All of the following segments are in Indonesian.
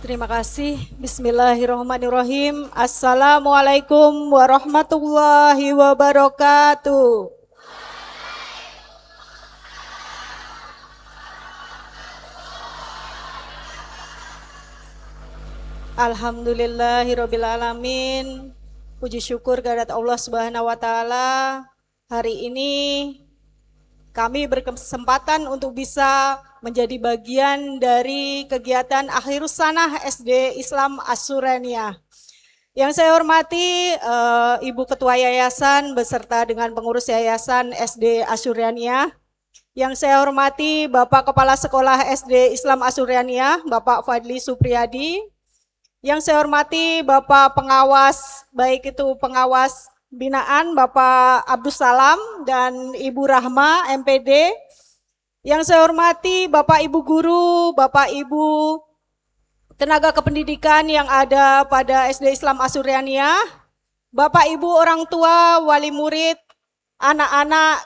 Terima kasih. Bismillahirrahmanirrahim. Assalamualaikum warahmatullahi wabarakatuh. Alhamdulillahirabbil alamin. Puji syukur kehadirat Allah Subhanahu wa taala. Hari ini kami berkesempatan untuk bisa menjadi bagian dari kegiatan Akhirus Sanah SD Islam Asyuraniah. Yang saya hormati Ibu Ketua Yayasan beserta dengan pengurus Yayasan SD Asyuraniah. Yang saya hormati Bapak Kepala Sekolah SD Islam Asyuraniah, Bapak Fadli Supriyadi. Yang saya hormati Bapak Pengawas, baik itu pengawas binaan Bapak Abdus Salam dan Ibu Rahma MPD. Yang saya hormati Bapak Ibu guru, Bapak Ibu tenaga kependidikan yang ada pada SD Islam Asyuraniah, Bapak Ibu orang tua, wali murid, anak-anak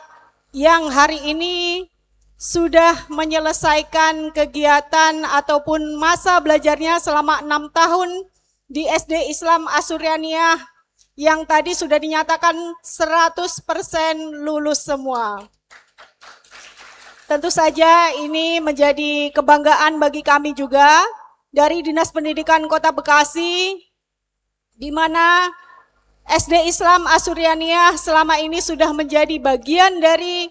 yang hari ini sudah menyelesaikan kegiatan ataupun masa belajarnya selama 6 tahun di SD Islam Asyuraniah yang tadi sudah dinyatakan 100% lulus semua. Tentu saja ini menjadi kebanggaan bagi kami juga dari Dinas Pendidikan Kota Bekasi, di mana SD Islam Asyuraniah selama ini sudah menjadi bagian dari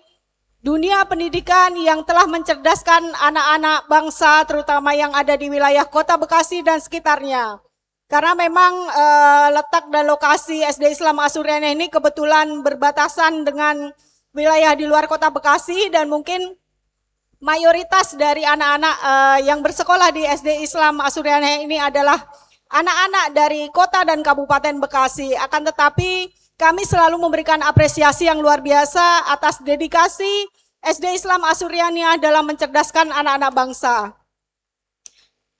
dunia pendidikan yang telah mencerdaskan anak-anak bangsa terutama yang ada di wilayah Kota Bekasi dan sekitarnya. Karena memang letak dan lokasi SD Islam Asyuraniah ini kebetulan berbatasan dengan wilayah di luar Kota Bekasi dan mungkin mayoritas dari anak-anak yang bersekolah di SD Islam Asyuraniah ini adalah anak-anak dari kota dan kabupaten Bekasi. Akan tetapi kami selalu memberikan apresiasi yang luar biasa atas dedikasi SD Islam Asyuraniah dalam mencerdaskan anak-anak bangsa.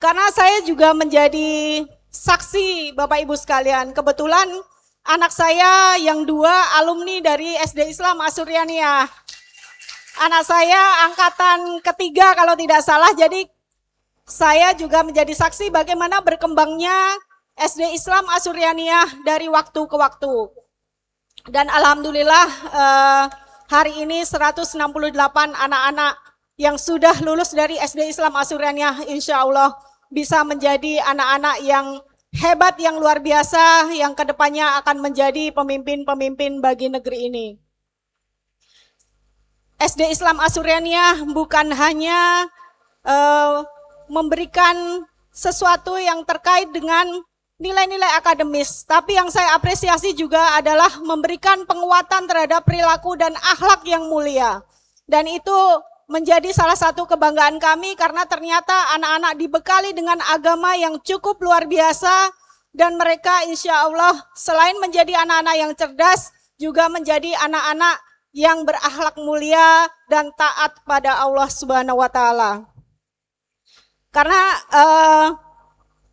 Karena saya juga menjadi saksi Bapak Ibu sekalian, kebetulan anak saya yang 2 alumni dari SD Islam Asyuraniah. Anak saya angkatan ketiga kalau tidak salah, jadi saya juga menjadi saksi bagaimana berkembangnya SD Islam Asyuraniah dari waktu ke waktu. Dan alhamdulillah hari ini 168 anak-anak yang sudah lulus dari SD Islam Asyuraniah insya Allah bisa menjadi anak-anak yang hebat, yang luar biasa, yang kedepannya akan menjadi pemimpin-pemimpin bagi negeri ini. SD Islam Asyuraniah bukan hanya memberikan sesuatu yang terkait dengan nilai-nilai akademis, tapi yang saya apresiasi juga adalah memberikan penguatan terhadap perilaku dan akhlak yang mulia. Dan itu menjadi salah satu kebanggaan kami karena ternyata anak-anak dibekali dengan agama yang cukup luar biasa dan mereka insya Allah selain menjadi anak-anak yang cerdas juga menjadi anak-anak yang berakhlak mulia dan taat pada Allah Subhanahu wa taala. Karena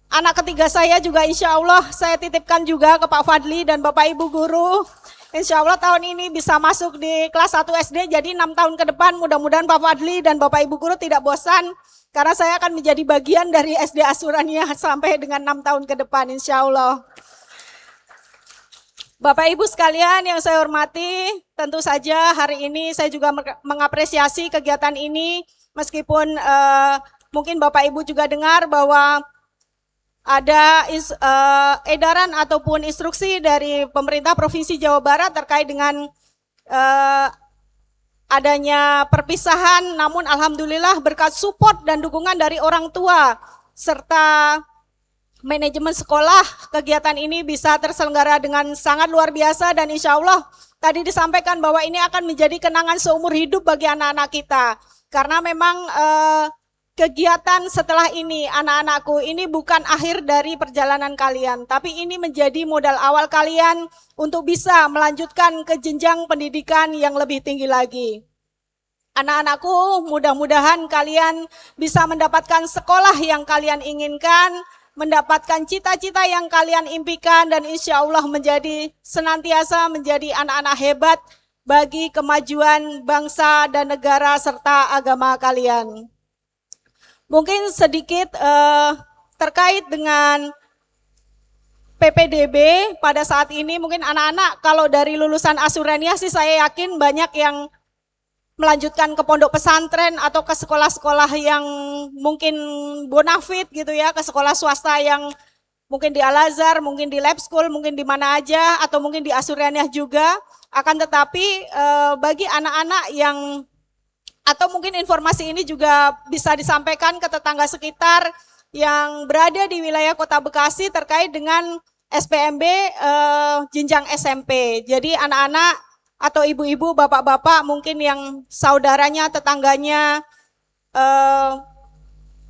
anak ketiga saya juga insya Allah saya titipkan juga ke Pak Fadli dan Bapak Ibu guru. Insya Allah tahun ini bisa masuk di kelas 1 SD, jadi 6 tahun ke depan mudah-mudahan Pak Fadli dan Bapak Ibu guru tidak bosan. Karena saya akan menjadi bagian dari SD Asyuraniah sampai dengan 6 tahun ke depan insya Allah. Bapak Ibu sekalian yang saya hormati, tentu saja hari ini saya juga mengapresiasi kegiatan ini meskipun mungkin Bapak Ibu juga dengar bahwa ada edaran ataupun instruksi dari pemerintah Provinsi Jawa Barat terkait dengan adanya perpisahan, namun alhamdulillah berkat support dan dukungan dari orang tua serta manajemen sekolah, kegiatan ini bisa terselenggara dengan sangat luar biasa dan insya Allah tadi disampaikan bahwa ini akan menjadi kenangan seumur hidup bagi anak-anak kita. Karena memang kegiatan setelah ini, anak-anakku, ini bukan akhir dari perjalanan kalian, tapi ini menjadi modal awal kalian untuk bisa melanjutkan ke jenjang pendidikan yang lebih tinggi lagi. Anak-anakku, mudah-mudahan kalian bisa mendapatkan sekolah yang kalian inginkan, mendapatkan cita-cita yang kalian impikan dan insya Allah senantiasa menjadi anak-anak hebat bagi kemajuan bangsa dan negara serta agama kalian. Mungkin sedikit terkait dengan PPDB pada saat ini mungkin anak-anak kalau dari lulusan Asurania sih saya yakin banyak yang melanjutkan ke pondok pesantren atau ke sekolah-sekolah yang mungkin bonafit gitu ya, ke sekolah swasta yang mungkin di Al-Azhar, mungkin di Lab School, mungkin di mana aja, atau mungkin di Asurania juga. Akan tetapi bagi anak-anak yang, atau mungkin informasi ini juga bisa disampaikan ke tetangga sekitar yang berada di wilayah Kota Bekasi terkait dengan SPMB jenjang SMP. Jadi anak-anak atau ibu-ibu, bapak-bapak mungkin yang saudaranya, tetangganya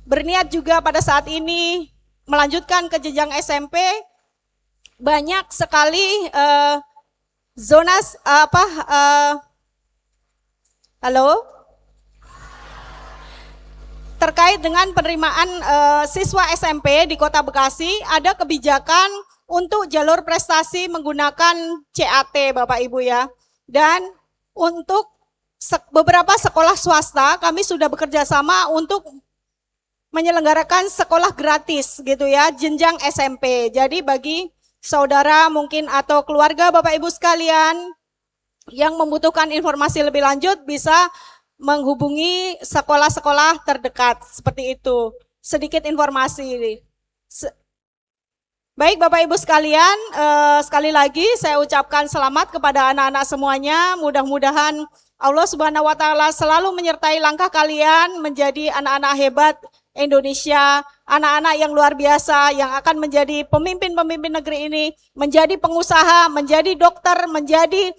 berniat juga pada saat ini melanjutkan ke jenjang SMP, banyak sekali zona halo? Terkait dengan penerimaan siswa SMP di Kota Bekasi, ada kebijakan untuk jalur prestasi menggunakan CAT Bapak Ibu ya. Dan untuk beberapa sekolah swasta kami sudah bekerja sama untuk menyelenggarakan sekolah gratis gitu ya, jenjang SMP. Jadi bagi saudara mungkin atau keluarga Bapak Ibu sekalian yang membutuhkan informasi lebih lanjut bisa menghubungi sekolah-sekolah terdekat, seperti itu. Sedikit informasi. Baik Bapak Ibu sekalian, sekali lagi saya ucapkan selamat kepada anak-anak semuanya. Mudah-mudahan Allah Subhanahu wa Ta'ala selalu menyertai langkah kalian menjadi anak-anak hebat Indonesia, anak-anak yang luar biasa yang akan menjadi pemimpin-pemimpin negeri ini, menjadi pengusaha, menjadi dokter, menjadi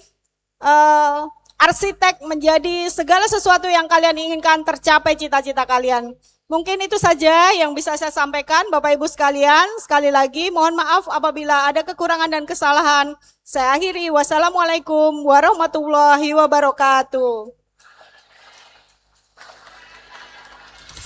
arsitek, menjadi segala sesuatu yang kalian inginkan tercapai cita-cita kalian. Mungkin itu saja yang bisa saya sampaikan Bapak Ibu sekalian. Sekali lagi mohon maaf apabila ada kekurangan dan kesalahan. Saya akhiri. Wassalamualaikum warahmatullahi wabarakatuh.